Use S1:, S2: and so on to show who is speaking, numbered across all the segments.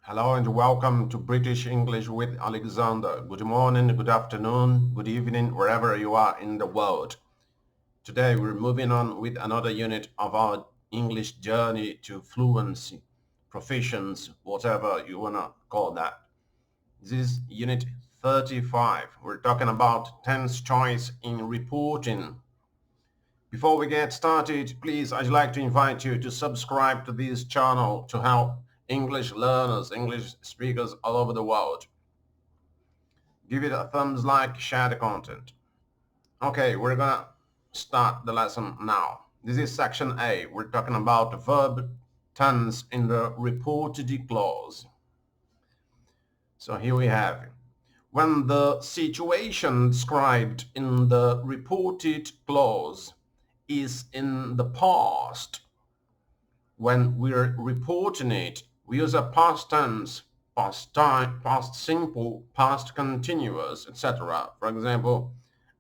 S1: Hello and welcome to British English with Alexandre. Good morning, good afternoon, good evening, wherever you are in the world. Today we're moving on with another unit of our English journey to fluency, proficiency, whatever you want to call that. This is unit 35. We're talking about tense choice in reporting. Before we get started, please, I'd like to invite you to subscribe to this channel to help English learners, English speakers all over the world. Give it a thumbs like, share the content. Okay, we're gonna start the lesson now. This is section A. We're talking about verb tense in the reported clause. So here we have it. When the situation described in the reported clause is in the past, when we're reporting it, we use a past tense, past time, past simple, past continuous, etc. For example,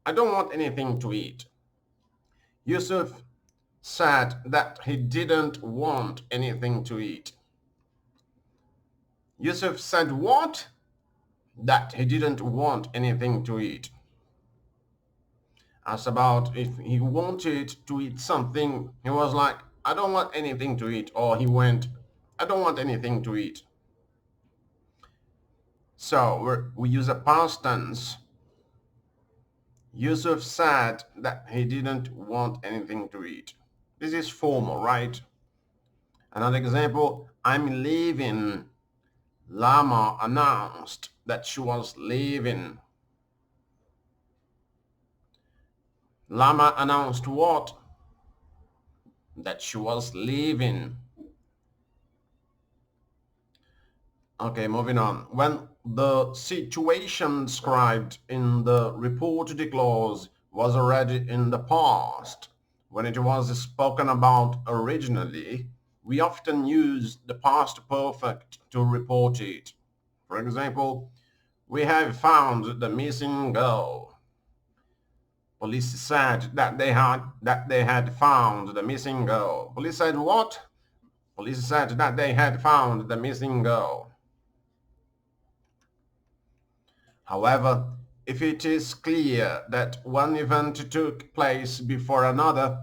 S1: I don't want anything to eat. Yusuf said that he didn't want anything to eat. Yusuf said what? That he didn't want anything to eat. Asked about if he wanted to eat something, he was like, I don't want anything to eat. Or he went, I don't want anything to eat. So we use a past tense. Yusuf said that he didn't want anything to eat. This is formal, right? Another example, I'm leaving. Lama announced that she was leaving. Lama announced what? That she was leaving. Okay, moving on. When the situation described in the reported clause was already in the past, when it was spoken about originally, we often use the past perfect to report it. For example, we have found the missing girl. Police said that they had found the missing girl. Police said what? Police said that they had found the missing girl. However, if it is clear that one event took place before another,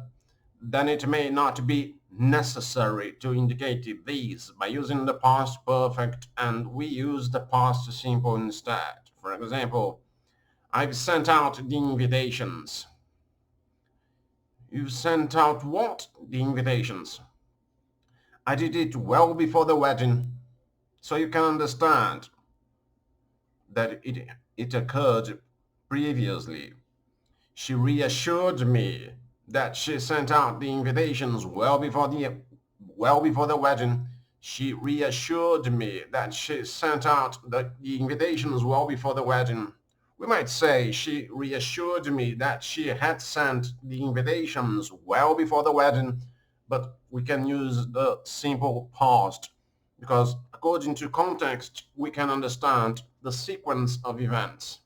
S1: then it may not be necessary to indicate these by using the past perfect, and we use the past simple instead. For example, I've sent out the invitations. You've sent out what? The invitations. I did it well before the wedding, so you can understand that it occurred previously. She reassured me that she sent out the invitations well before the wedding. She reassured me that she sent out the invitations well before the wedding. We might say she reassured me that she had sent the invitations well before the wedding, but we can use the simple past because according to context, we can understand the sequence of events.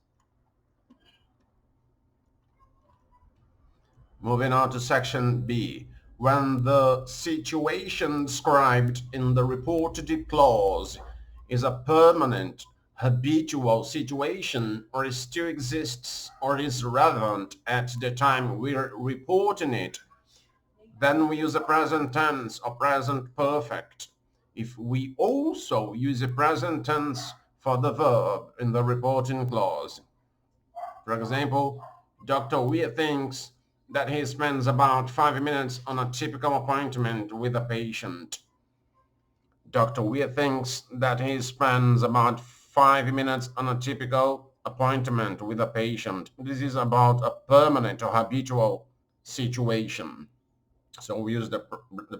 S1: Moving on to section B. When the situation described in the reported clause is a permanent, habitual situation or it still exists or is relevant at the time we're reporting it, then we use a present tense or present perfect. If we also use a present tense for the verb in the reporting clause. For example, Dr. Weir thinks that he spends about 5 minutes on a typical appointment with a patient. Dr. Weir thinks that he spends about 5 minutes on a typical appointment with a patient. This is about a permanent or habitual situation. So we use the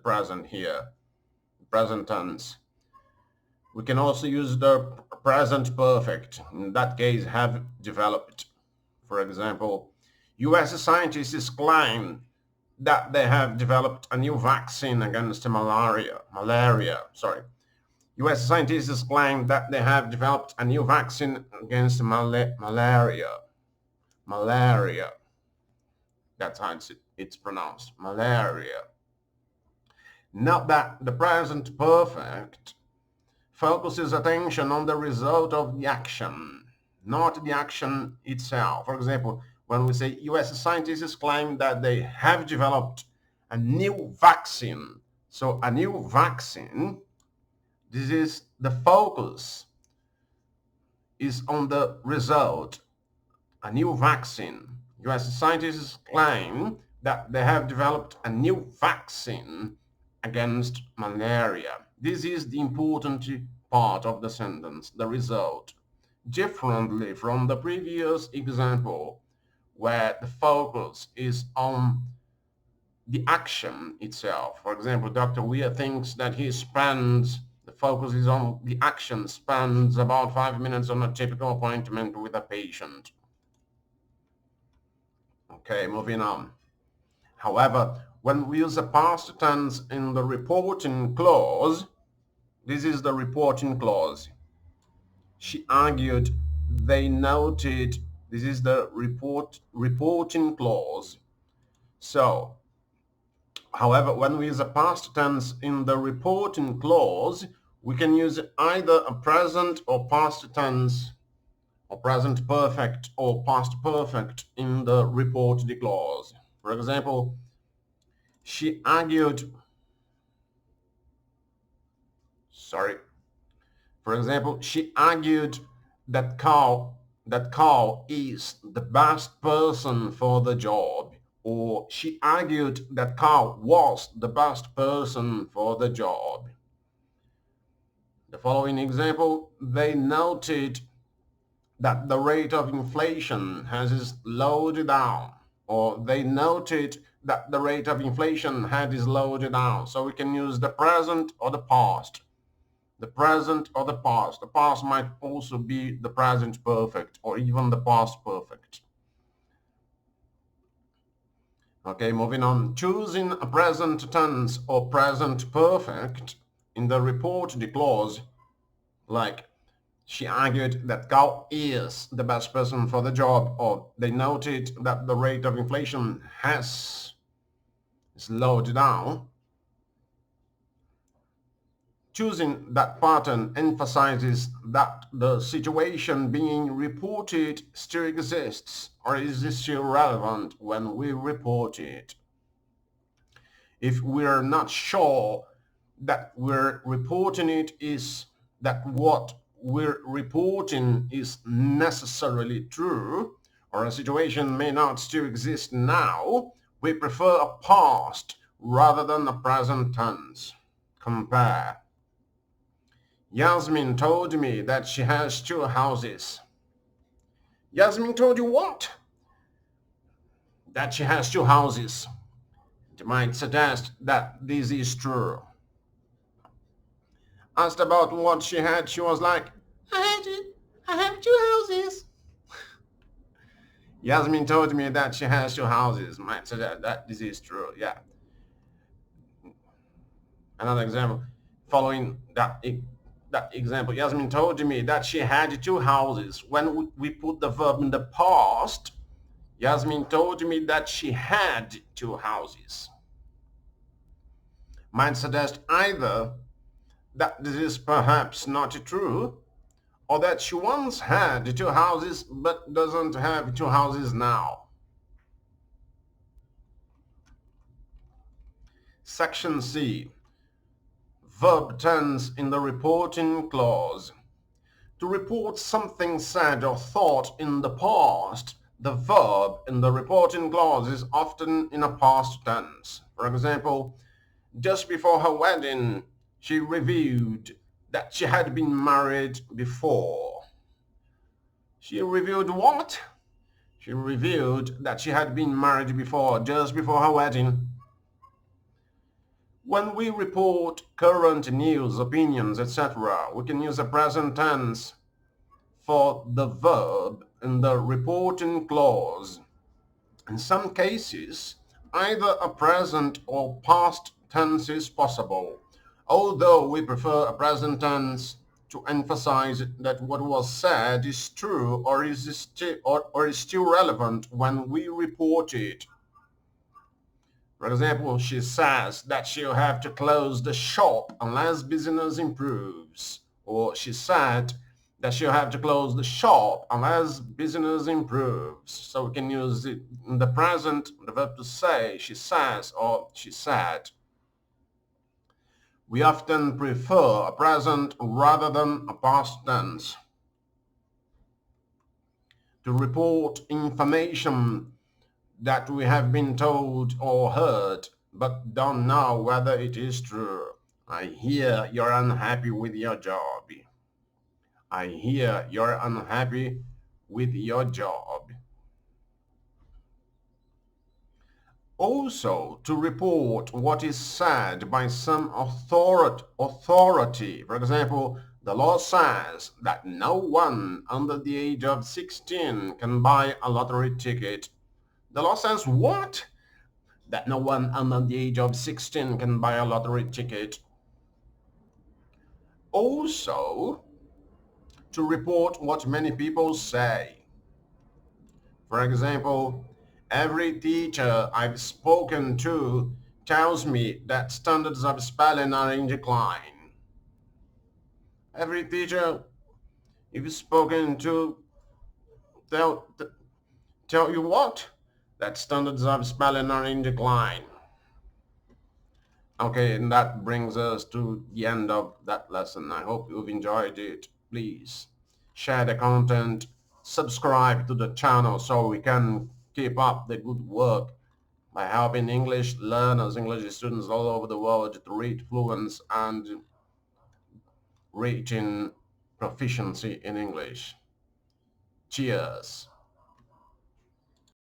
S1: present here, present tense. We can also use the present perfect. In that case, have developed. For example, US scientists claim that they have developed a new vaccine against malaria. US scientists claim that they have developed a new vaccine against malaria. Malaria. That's how it's pronounced. Malaria. Note that the present perfect focuses attention on the result of the action, not the action itself. For example, when we say US scientists claim that they have developed a new vaccine. So a new vaccine, this is the focus is on the result. A new vaccine. US scientists claim that they have developed a new vaccine against malaria. This is the important part of the sentence, the result. Differently from the previous example, where the focus is on the action itself. For example, Dr. Weir thinks that the focus is on the action, spends about 5 minutes on a typical appointment with a patient. Okay, moving on. However, when we use a past tense in the reporting clause, this is the reporting clause. She argued, they noted, this is the reporting clause. So, however, when we use a past tense in the reporting clause, we can use either a present or past tense, or present perfect or past perfect in the reported clause. For example, she argued, for example, she argued that Carl is the best person for the job, or she argued that Carl was the best person for the job. The following example, they noted that the rate of inflation has slowed down, or they noted that the rate of inflation had slowed down. So we can use the present or the past. The present or the past. The past might also be the present perfect or even the past perfect. Okay, moving on. Choosing a present tense or present perfect in the reported clause, like she argued that Carl is the best person for the job, or they noted that the rate of inflation has slowed down. Choosing that pattern emphasizes that the situation being reported still exists or is still relevant when we report it. If we're not sure that we're reporting it is that what we're reporting is necessarily true, or a situation may not still exist now, we prefer a past rather than a present tense. Compare. Yasmin told me that she has 2 houses. Yasmin told you what? That she has 2 houses. It might suggest that this is true. Asked about what she had, she was like, I have 2 houses. Yasmin told me that she has 2 houses. Might suggest that this is true, yeah. Another example, following that example, Yasmin told me that she had 2 houses. When we put the verb in the past, Yasmin told me that she had 2 houses. Might suggest either that this is perhaps not true, or that she once had 2 houses but doesn't have 2 houses now. Section C. Verb tense in the reporting clause. To report something said or thought in the past, the verb in the reporting clause is often in a past tense. For example, just before her wedding, she revealed that she had been married before. She revealed what? She revealed that she had been married before, just before her wedding. When we report current news, opinions, etc., we can use a present tense for the verb in the reporting clause. In some cases, either a present or past tense is possible, although we prefer a present tense to emphasize that what was said is true or is still relevant when we report it. For example, she says that she'll have to close the shop unless business improves, or she said that she'll have to close the shop unless business improves. So we can use it in the present, the verb to say, she says or she said. We often prefer a present rather than a past tense to report information that we have been told or heard but don't know whether it is true. I hear you're unhappy with your job. I hear you're unhappy with your job. Also, to report what is said by some authority. For example, the law says that no one under the age of 16 can buy a lottery ticket. The law says what? That no one under the age of 16 can buy a lottery ticket. Also, to report what many people say. For example, every teacher I've spoken to tells me that standards of spelling are in decline. Every teacher you've spoken to tell, tell you what? That standards of spelling are in decline. Okay, and that brings us to the end of that lesson. I hope you've enjoyed it. Please share the content, subscribe to the channel so we can keep up the good work by helping English learners, English students all over the world to reach fluence and reaching proficiency in English. Cheers.